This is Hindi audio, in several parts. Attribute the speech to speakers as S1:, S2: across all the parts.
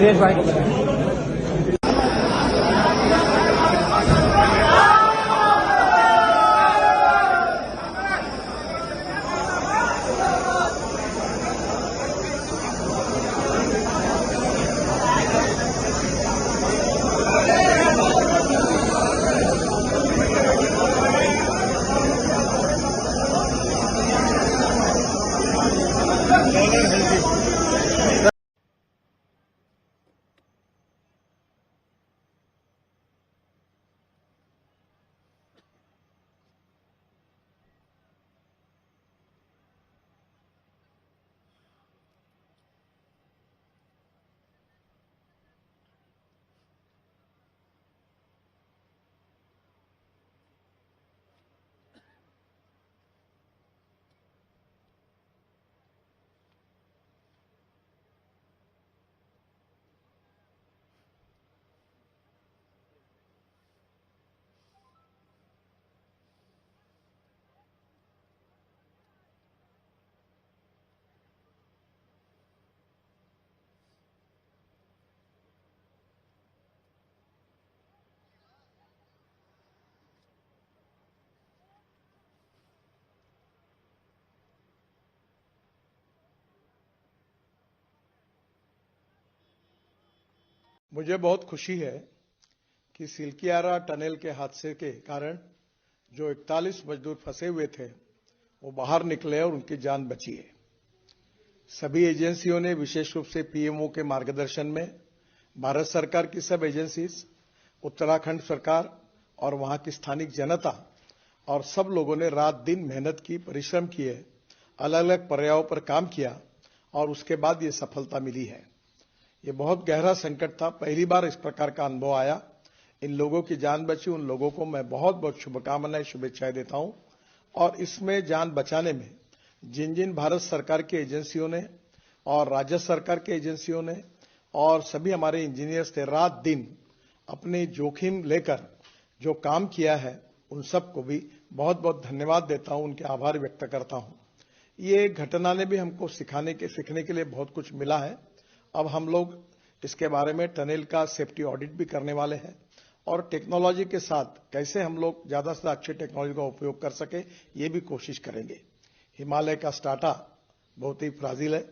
S1: दिनेश भाई को बताएं।
S2: मुझे बहुत खुशी है कि सिलकियारा टनल के हादसे के कारण जो 41 मजदूर फंसे हुए थे वो बाहर निकले और उनकी जान बची है। सभी एजेंसियों ने, विशेष रूप से पीएमओ के मार्गदर्शन में, भारत सरकार की सब एजेंसीज, उत्तराखंड सरकार और वहां की स्थानिक जनता और सब लोगों ने रात दिन मेहनत की, परिश्रम किए, अलग अलग पर्यायों पर काम किया और उसके बाद ये सफलता मिली है। ये बहुत गहरा संकट था, पहली बार इस प्रकार का अनुभव आया। इन लोगों की जान बची, उन लोगों को मैं बहुत बहुत शुभकामनाएं, शुभेच्छाएं देता हूं। और इसमें जान बचाने में जिन जिन भारत सरकार की एजेंसियों ने और राज्य सरकार की एजेंसियों ने और सभी हमारे इंजीनियर्स थे, रात दिन अपने जोखिम लेकर जो काम किया है, उन सबको भी बहुत बहुत धन्यवाद देता हूं, उनके आभार व्यक्त करता हूं। ये घटना ने भी हमको सीखने के लिए बहुत कुछ मिला है। अब हम लोग इसके बारे में टनल का सेफ्टी ऑडिट भी करने वाले हैं और टेक्नोलॉजी के साथ कैसे हम लोग ज्यादा से अच्छी टेक्नोलॉजी का उपयोग कर सके, ये भी कोशिश करेंगे। हिमालय का स्टार्टा बहुत ही फ्राजिल है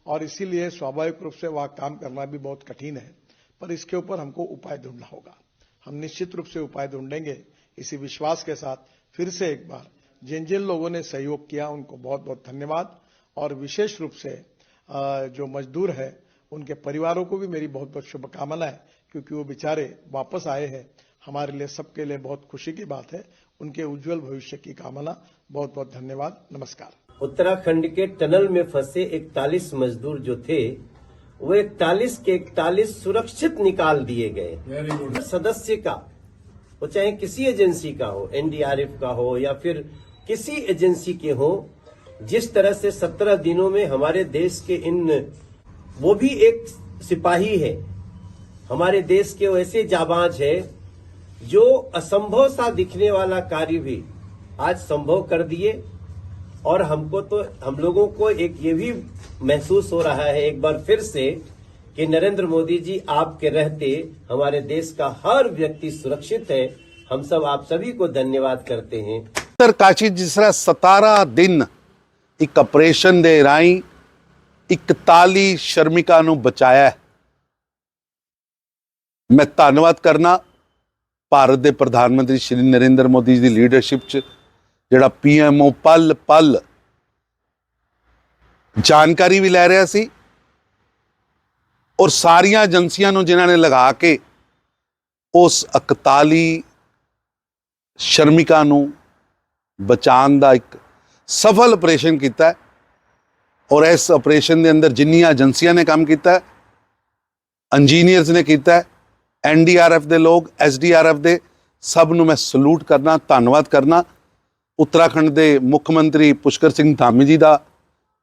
S2: और इसीलिए स्वाभाविक रूप से वहां काम करना भी बहुत कठिन है, पर इसके ऊपर हमको उपाय ढूंढना होगा। हम निश्चित रूप से उपाय ढूंढेंगे। इसी विश्वास के साथ फिर से एक बार जिन जिन लोगों ने सहयोग किया उनको बहुत बहुत धन्यवाद और विशेष रूप से जो मजदूर है उनके परिवारों को भी मेरी बहुत बहुत शुभकामनाएं, क्योंकि वो बेचारे वापस आए हैं। हमारे लिए, सबके लिए बहुत खुशी की बात है। उनके उज्जवल भविष्य की कामना। बहुत बहुत धन्यवाद। नमस्कार।
S3: उत्तराखंड के टनल में फंसे 41 मजदूर जो थे, वो 41 के 41 सुरक्षित निकाल दिए गए। सदस्य का, वो चाहे किसी एजेंसी का हो, एनडीआरएफ का हो या फिर किसी एजेंसी के हो, जिस तरह से 17 दिनों में हमारे देश के वो भी एक सिपाही है, हमारे देश के वैसे जाबाज है जो असंभव सा दिखने वाला कार्य भी आज संभव कर दिए। और हम लोगों को एक ये भी महसूस हो रहा है एक बार फिर से कि नरेंद्र मोदी जी आपके रहते हमारे देश का हर व्यक्ति सुरक्षित है। हम सब आप सभी को धन्यवाद करते हैं।
S4: उत्तरकाशी जिस तरह 17 दिन एक ऑपरेशन दे राई 41 ਸ਼ਰਮਿਕਾਂ ਨੂੰ ਬਚਾਇਆ ਹੈ। मैं ਧੰਨਵਾਦ ਕਰਨਾ ਭਾਰਤ ਦੇ ਪ੍ਰਧਾਨ ਮੰਤਰੀ ਸ਼੍ਰੀ ਨਰਿੰਦਰ ਮੋਦੀ ਜੀ ਦੀ ਲੀਡਰਸ਼ਿਪ 'ਚ ਜਿਹੜਾ ਪੀਐਮਓ ਪਲ ਪਲ ਜਾਣਕਾਰੀ ਵੀ ਲੈ ਰਿਹਾ ਸੀ ਔਰ ਸਾਰੀਆਂ ਏਜੰਸੀਆਂ ਨੂੰ ਜਿਨ੍ਹਾਂ ਨੇ ਲਗਾ ਕੇ ਉਸ 41 ਸ਼ਰਮਿਕਾਂ ਨੂੰ ਬਚਾਉਣ ਦਾ ਇੱਕ ਸਫਲ ਆਪਰੇਸ਼ਨ ਕੀਤਾ ਹੈ। और इस ऑपरेशन के अंदर जिन्नियां एजेंसियां ने काम किया, इंजीनियर्स ने किया, एनडीआरएफ के लोग, एसडीआरएफ के, सब नूं मैं सलूट करना, धन्नवाद करना। उत्तराखंड के मुख्यमंत्री पुष्कर सिंह धामी जी का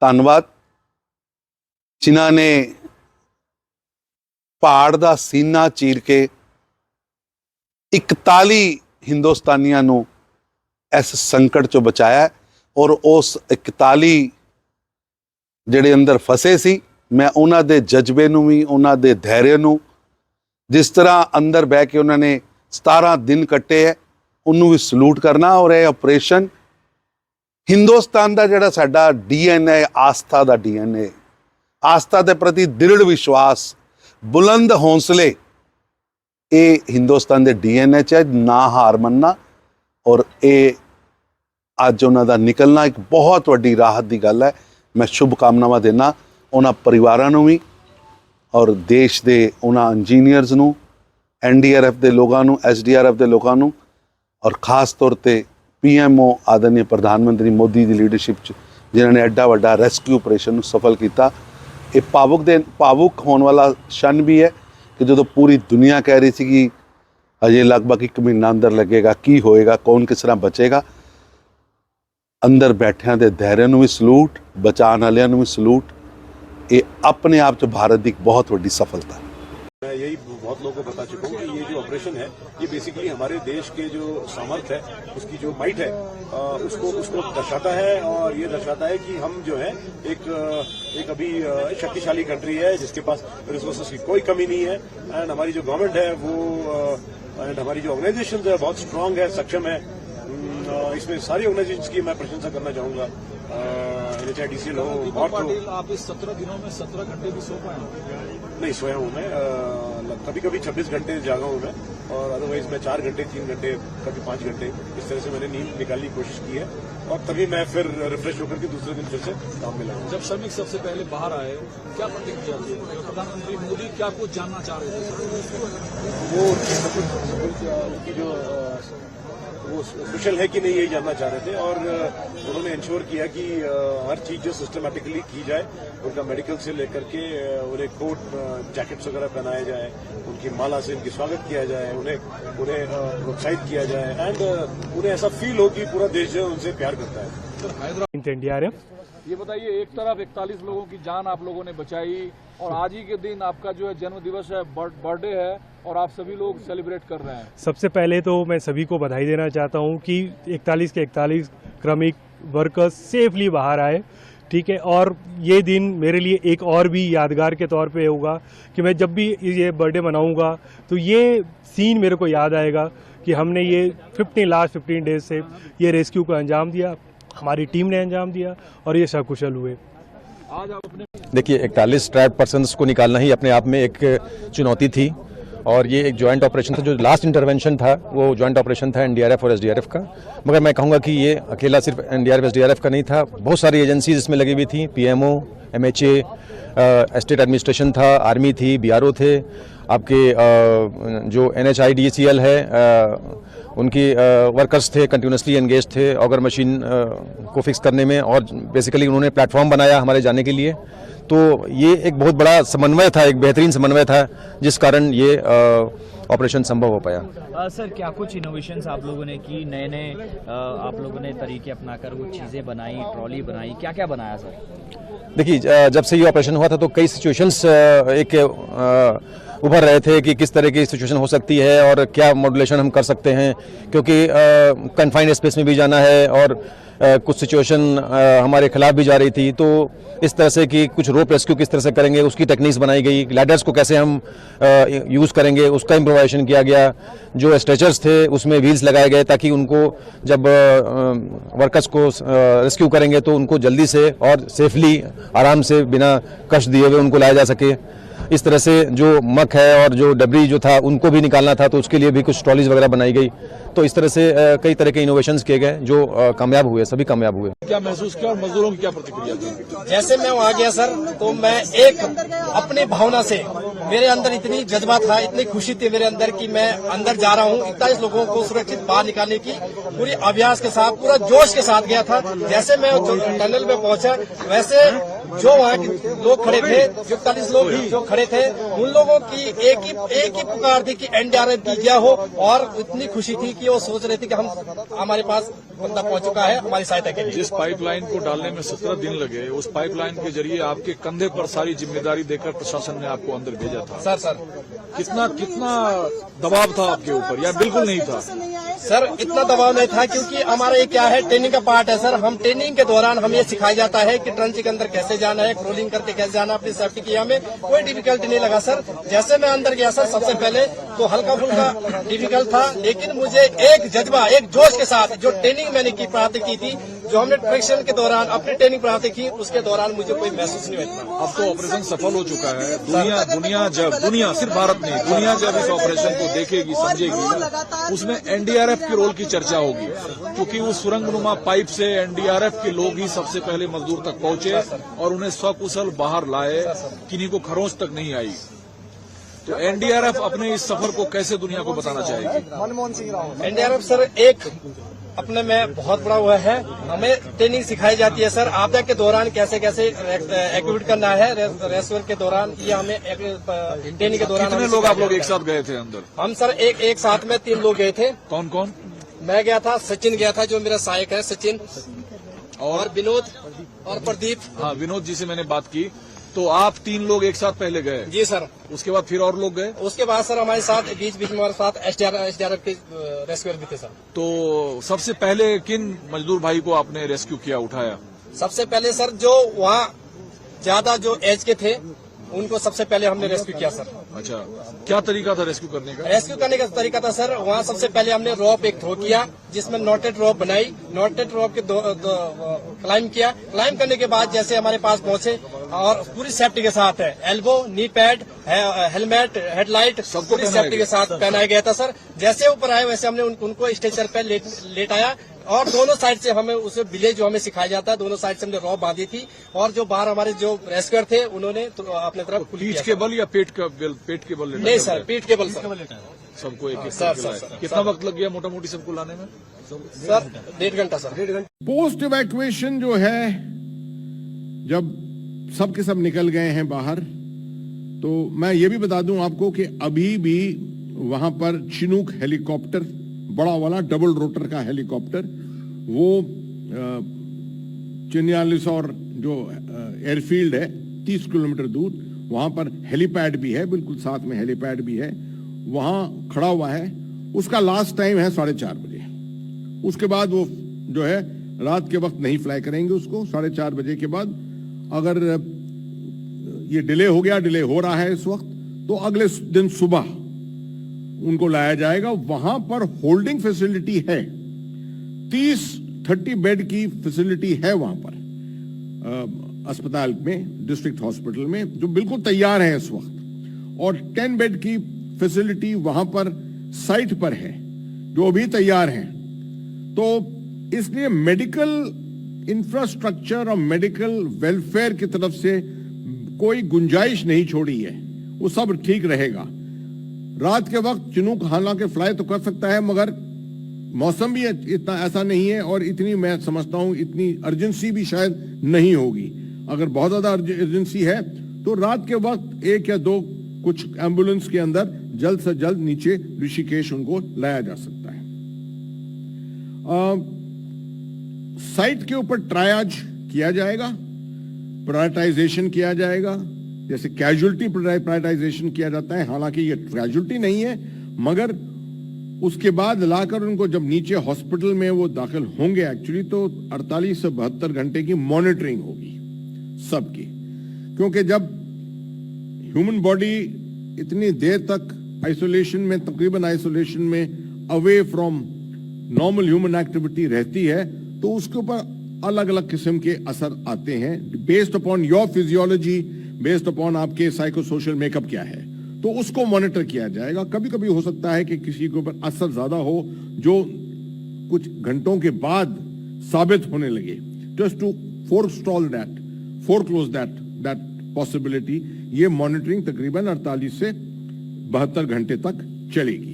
S4: धन्नवाद, जिन्हां ने पहाड़ का सीना चीर के 41 हिंदुस्तानियों नूं इस संकट चों बचाया और उस 41 ਜਿਹੜੇ ਅੰਦਰ ਫਸੇ ਸੀ ਮੈਂ ਉਹਨਾਂ ਦੇ ਜਜ਼ਬੇ ਨੂੰ ਵੀ, ਉਹਨਾਂ ਦੇ ਧੈਰਯ ਨੂੰ, ਜਿਸ ਤਰ੍ਹਾਂ ਅੰਦਰ ਬਹਿ ਕੇ ਉਹਨਾਂ ਨੇ 17 ਦਿਨ ਕੱਟੇ ਹੈ, ਉਹਨੂੰ ਵੀ ਸਲੂਟ ਕਰਨਾ। ਔਰ ਇਹ ਆਪਰੇਸ਼ਨ ਹਿੰਦੁਸਤਾਨ ਦਾ ਜਿਹੜਾ ਸਾਡਾ DNA, ਆਸਥਾ ਦਾ DNA, ਆਸਥਾ ਦੇ ਪ੍ਰਤੀ ਦ੍ਰਿੜ ਵਿਸ਼ਵਾਸ, ਬੁਲੰਦ ਹੌਸਲੇ, ਇਹ ਹਿੰਦੁਸਤਾਨ ਦੇ DNA 'ਚ ਹੈ, ਨਾ ਹਾਰ ਮੰਨਣਾ। ਔਰ ਇਹ ਅੱਜ ਉਹਨਾਂ ਦਾ ਨਿਕਲਣਾ ਇੱਕ ਬਹੁਤ ਵੱਡੀ ਰਾਹਤ ਦੀ ਗੱਲ ਹੈ। ਮੈਂ ਸ਼ੁਭ ਕਾਮਨਾਵਾਂ ਦੇਣਾ ਉਹਨਾਂ ਪਰਿਵਾਰਾਂ ਨੂੰ ਵੀ, ਔਰ ਦੇਸ਼ ਦੇ ਉਹਨਾਂ ਇੰਜੀਨੀਅਰਸ ਨੂੰ, NDRF ਦੇ ਲੋਕਾਂ ਨੂੰ, SDRF ਦੇ ਲੋਕਾਂ ਨੂੰ, ਔਰ ਖਾਸ ਤੌਰ ਤੇ PMO ਆਦਰਨੀ ਪ੍ਰਧਾਨ ਮੰਤਰੀ ਮੋਦੀ ਦੀ ਲੀਡਰਸ਼ਿਪ 'ਚ ਜਿਨ੍ਹਾਂ ਨੇ ਐਡਾ ਵੱਡਾ ਰੈਸਕਿਊ ਆਪਰੇਸ਼ਨ ਨੂੰ ਸਫਲ ਕੀਤਾ। ਇਹ ਭਾਵੁਕ ਹੋਣ ਵਾਲਾ क्षण ਵੀ ਹੈ ਕਿ ਜਦੋਂ ਪੂਰੀ ਦੁਨੀਆ ਕਹਿ ਰਹੀ ਸੀ ਕਿ ਅਜੇ ਲਗਭਗ 1 ਮਹੀਨਾ ਅੰਦਰ ਲੱਗੇਗਾ, ਕੀ ਹੋਏਗਾ, ਕੌਣ ਕਿਸ ਤਰ੍ਹਾਂ ਬਚੇਗਾ, ਅੰਦਰ ਬੈਠਿਆਂ ਦੇ ਧੈਰਯ ਨੂੰ ਵੀ ਸਲੂਟ, ਬਚਾਉਣ ਵਾਲਿਆਂ ਨੂੰ ਵੀ ਸਲੂਟ। ये अपने आप च भारत की एक बहुत बड़ी सफलता है।
S1: मैं यही बहुत लोगों को बता चुका हूँ कि ये जो ऑपरेशन है ये बेसिकली हमारे देश के जो सामर्थ्य है, उसकी जो माइट है, उसको दर्शाता है। और ये दर्शाता है कि हम जो है एक अभी शक्तिशाली कंट्री है जिसके पास रिसोर्सेज की कोई कमी नहीं है। एंड हमारी जो गवर्नमेंट है वो एंड हमारी जो ऑर्गेनाइजेशन है बहुत स्ट्रांग है, सक्षम है। इसमें सारी ऑर्गेनाइजेशन की मैं प्रशंसा करना चाहूंगा। NHIDCL हो,
S5: आप इस 17 दिनों में 17 घंटे भी सो पाए?
S1: नहीं सोया हूँ मैं, कभी कभी 26 घंटे जागा हूँ मैं, और अदरवाइज मैं 4 घंटे, 3 घंटे, कभी 5 घंटे, इस तरह से मैंने नींद निकालने की कोशिश की है। और तभी मैं फिर रिफ्रेश होकर के दूसरे दिन फिर से काम में लगा।
S5: जब श्रमिक सबसे पहले बाहर आए, क्या प्रतिक्रिया थी? प्रधानमंत्री मोदी क्या कुछ जानना चाह रहे थे?
S1: वो उनकी जो वो कुशल है कि नहीं यही जानना चाह रहे थे। और उन्होंने इंश्योर किया कि हर चीज जो सिस्टमेटिकली की जाए, उनका मेडिकल से लेकर के उन्हें कोट, जैकेट्स वगैरह पहनाए जाए, उनकी माला से उनकी स्वागत किया जाए, उन्हें प्रोत्साहित किया जाए, एंड उन्हें ऐसा फील हो कि पूरा देश जो है उनसे प्यार करता है।
S5: NDRF, ये बताइए, एक तरफ 41 लोगों की जान आप लोगों ने बचाई, और आज ही के दिन आपका जो है जन्म दिवस है, बर्थडे है, और आप सभी लोग सेलिब्रेट कर रहे हैं।
S6: सबसे पहले तो मैं सभी को बधाई देना चाहता हूं कि 41 के 41 क्रमिक वर्कर्स सेफली बाहर आए, ठीक है। और ये दिन मेरे लिए एक और भी यादगार के तौर पे होगा कि मैं जब भी ये बर्थडे मनाऊंगा तो ये सीन मेरे को याद आएगा कि हमने ये लास्ट 15 डेज से ये रेस्क्यू को अंजाम दिया, हमारी टीम ने अंजाम दिया, और ये सकुशल हुए।
S5: आज आप अपने
S7: देखिए, 41 ट्रैप पर्सन्स को निकालना ही अपने आप में एक चुनौती थी, और ये एक जॉइंट ऑपरेशन था। जो लास्ट इंटरवेंशन था वो जॉइंट ऑपरेशन था NDRF और SDRF का। मगर मैं कहूँगा कि ये अकेला सिर्फ NDRF SDRF का नहीं था, बहुत सारी एजेंसीज इसमें लगी हुई थी। PMO, MHA, स्टेट एडमिनिस्ट्रेशन था, आर्मी थी, BRO थे, आपके जो NHIDCL है उनकी वर्कर्स थे, कंटिन्यूसली एंगेज थे ऑगर मशीन को फिक्स करने में। और बेसिकली उन्होंने प्लेटफॉर्म बनाया हमारे जाने के लिए। तो ये एक बहुत बड़ा समन्वय था, एक बेहतरीन समन्वय था, जिस कारण ये ऑपरेशन संभव हो पाया।
S8: सर, क्या कुछ इनोवेशंस आप लोगों ने की, नए आप लोगों ने तरीके अपनाकर वो चीज़ें बनाई, ट्रॉली बनाई, क्या क्या बनाया सर?
S7: देखिए, जब से ये ऑपरेशन हुआ था तो कई सिचुएशंस उभर रहे थे कि किस तरह की सिचुएशन हो सकती है और क्या मॉड्यूलेशन हम कर सकते हैं, क्योंकि कन्फाइंड स्पेस में भी जाना है और कुछ सिचुएशन हमारे खिलाफ भी जा रही थी। तो इस तरह से कि कुछ रोप रेस्क्यू किस तरह से करेंगे उसकी टेक्निक्स बनाई गई, लैडर्स को कैसे हम यूज़ करेंगे उसका इम्प्रोवाइजेशन किया गया। जो स्ट्रेचर्स थे उसमें व्हील्स लगाए गए ताकि उनको जब वर्कर्स को रेस्क्यू करेंगे तो उनको जल्दी से और सेफली, आराम से, बिना कष्ट दिए हुए उनको लाया जा सके। इस तरह से जो मक है और जो डबरी जो था उनको भी निकालना था, तो उसके लिए भी कुछ ट्रॉलीज वगैरह बनाई गई। तो इस तरह से कई तरह के इनोवेशंस किए गए जो कामयाब हुए, सभी कामयाब हुए।
S5: क्या महसूस किया और मजदूरों की क्या प्रतिक्रिया थी?
S9: जैसे मैं वहाँ गया सर, तो मैं एक अपनी भावना से, मेरे अंदर इतनी जज्बा था, इतनी खुशी थी मेरे अंदर कि मैं अंदर जा रहा हूँ। 41 लोगों को सुरक्षित बाहर निकालने की पूरी अभ्यास के साथ, पूरा जोश के साथ गया था। जैसे मैं टनल में पहुंचा, वैसे जो वहाँ के लोग खड़े थे, जो 41 लोग जो खड़े थे, उन लोगों की एक ही पुकार थी कि NDRF की जय हो। और इतनी खुशी थी कि वो सोच रहे थे कि हमारे पास बंदा पहुंच चुका है हमारी सहायता के लिए।
S5: जिस पाइपलाइन को डालने में 17 दिन लगे, उस पाइपलाइन के जरिए आपके कंधे पर सारी जिम्मेदारी देकर प्रशासन ने आपको अंदर भेजा था।
S9: सर
S5: कितना दबाव था आपके ऊपर या बिल्कुल नहीं था?
S9: सर इतना दबाव नहीं था क्योंकि हमारा ये क्या है, ट्रेनिंग का पार्ट है सर। हम ट्रेनिंग के दौरान हमें सिखाया जाता है कि ट्रंच के अंदर कैसे जाना है, क्रोलिंग करके कैसे जाना, अपनी सेफ्टी की। हमें कोई डिफिकल्टी नहीं लगा सर। जैसे मैं अंदर गया सर, सबसे पहले तो हल्का फुल्का डिफिकल्ट था, लेकिन मुझे एक जज्बा, एक जोश के साथ जो ट्रेनिंग मैंने की, प्राप्त की थी, जो हमने ट्रेनिंग के दौरान अपनी ट्रेनिंग प्राप्त की, उसके दौरान मुझे कोई महसूस नहीं हुआ।
S5: अब तो ऑपरेशन सफल हो चुका है। दुनिया सिर्फ भारत नहीं, दुनिया जब इस ऑपरेशन को देखेगी, समझेगी, उसमें एनडीआरएफ के रोल की चर्चा होगी, क्योंकि उस सुरंगनुमा पाइप से एनडीआरएफ के लोग ही सबसे पहले मजदूर तक पहुंचे और उन्हें सकुशल बाहर लाए, किन्हीं को खरोंच तक नहीं आई। तो एनडीआरएफ अपने इस सफर को कैसे दुनिया को बताना चाहेगी?
S9: एनडीआरएफ सर एक अपने में बहुत बड़ा हुआ है। हमें ट्रेनिंग सिखाई जाती है सर, आपदा के दौरान कैसे कैसे एक्टिविटी करना है, रेस्क्यू के दौरान, ये हमें ट्रेनिंग के दौरान।
S5: कितने लोग आप लोग एक साथ गए थे अंदर?
S9: हम सर एक साथ में 3 लोग गए थे।
S5: कौन कौन?
S9: मैं गया था, सचिन गया था जो मेरा सहायक है, सचिन, और विनोद और प्रदीप।
S5: हाँ, विनोद जी से मैंने बात की। तो आप 3 लोग एक साथ पहले गए?
S9: जी सर।
S5: उसके बाद फिर और लोग गए?
S9: उसके बाद सर हमारे साथ बीच बीच में हमारे साथ एसडीआरएफ के रेस्क्यूअर भी थे सर।
S5: तो सबसे पहले किन मजदूर भाई को आपने रेस्क्यू किया, उठाया?
S9: सबसे पहले सर जो वहाँ ज्यादा जो एज के थे, उनको सबसे पहले हमने रेस्क्यू किया सर।
S5: अच्छा, क्या तरीका था रेस्क्यू करने का?
S9: रेस्क्यू करने का तरीका था सर, वहाँ सबसे पहले हमने रॉप एक थ्रो किया, जिसमें नॉटेड रॉप बनाई, नॉटेड रॉप के क्लाइम किया। क्लाइम करने के बाद जैसे हमारे पास पहुंचे, और पूरी सेफ्टी के साथ है, elbow, knee pad, helmet, headlight, पूरी सेफ्टी के साथ पहनाया गया था सर। जैसे ऊपर आए वैसे हमने उनको स्ट्रेचर पे लेटाया, और दोनों साइड से हमें उसे बिले जो हमें सिखाया जाता है, दोनों साइड से हमने रॉप बांधी थी, और जो बाहर हमारे जो रेस्क्यूअर थे उन्होंने अपने तरफ
S5: पीठ के बल या पेट के बल?
S9: नहीं सर, पीठ के बल सर।
S5: सबको एक
S9: सर।
S5: कितना वक्त लग गया मोटा मोटी सबको लाने में?
S9: सर 1.5 घंटा सर। 1.5 घंटा।
S10: पोस्ट इवैक्यूएशन जो है, जब सब के सब निकल गए हैं बाहर, तो मैं ये भी बता दूं आपको कि अभी भी वहां पर चिनूक हेलीकॉप्टर, बड़ा वाला डबल रोटर का हेलीकॉप्टर, वो चिन्यालिसौर जो एयरफील्ड है 30 किलोमीटर दूर, वहां पर हेलीपैड भी है, बिल्कुल साथ में हेलीपैड भी है, वहां खड़ा हुआ है। उसका लास्ट टाइम है 4:30 बजे। उसके बाद वो जो है रात के वक्त नहीं फ्लाई करेंगे उसको। 4:30 बजे के बाद अगर ये डिले हो गया, डिले हो रहा है इस वक्त, तो अगले दिन सुबह उनको लाया जाएगा। वहां पर होल्डिंग फैसिलिटी है, 30 बेड की फैसिलिटी है वहां पर अस्पताल में, डिस्ट्रिक्ट हॉस्पिटल में, जो बिल्कुल तैयार है इस वक्त। और 10 बेड की फैसिलिटी वहां पर साइट पर है, जो अभी तैयार है। तो इसलिए मेडिकल इंफ्रास्ट्रक्चर और मेडिकल वेलफेयर की तरफ से कोई गुंजाइश नहीं छोड़ी है, वो सब ठीक रहेगा। रात के वक्त चिनूक हालांकि फ्लाई तो कर सकता है, मगर मौसम भी इतना ऐसा नहीं है, और इतनी मैं समझता हूं इतनी अर्जेंसी भी शायद नहीं होगी। अगर बहुत ज्यादा अर्जेंसी है तो रात के वक्त 1 या 2 कुछ एम्बुलेंस के अंदर जल्द से जल्द नीचे ऋषिकेश उनको लाया जा सकता है। साइट के ऊपर ट्रायज किया जाएगा, प्रायोरिटाइजेशन किया जाएगा, जैसे कैजुअलिटी प्रायोरिटाइजेशन किया जाता है। हालांकि ये कैजुअलिटी नहीं है, मगर उसके बाद लाकर उनको जब नीचे हॉस्पिटल में वो दाखिल होंगे एक्चुअली, तो 48 से 72 घंटे की मॉनिटरिंग होगी सबकी। क्योंकि जब ह्यूमन बॉडी इतनी देर तक आइसोलेशन में, तकरीबन आइसोलेशन में, away from normal human activity रहती है, तो उसके ऊपर अलग अलग किस्म के असर आते हैं, based upon your physiology, based upon आपके साइको सोशल मेकअप क्या है, तो उसको मॉनिटर किया जाएगा। कभी कभी हो सकता है कि किसी के ऊपर असर ज्यादा हो, जो कुछ घंटों के बाद साबित होने लगे, just to foreclose that possibility. ये मॉनिटरिंग तकरीबन 48 से 72 घंटे तक चलेगी।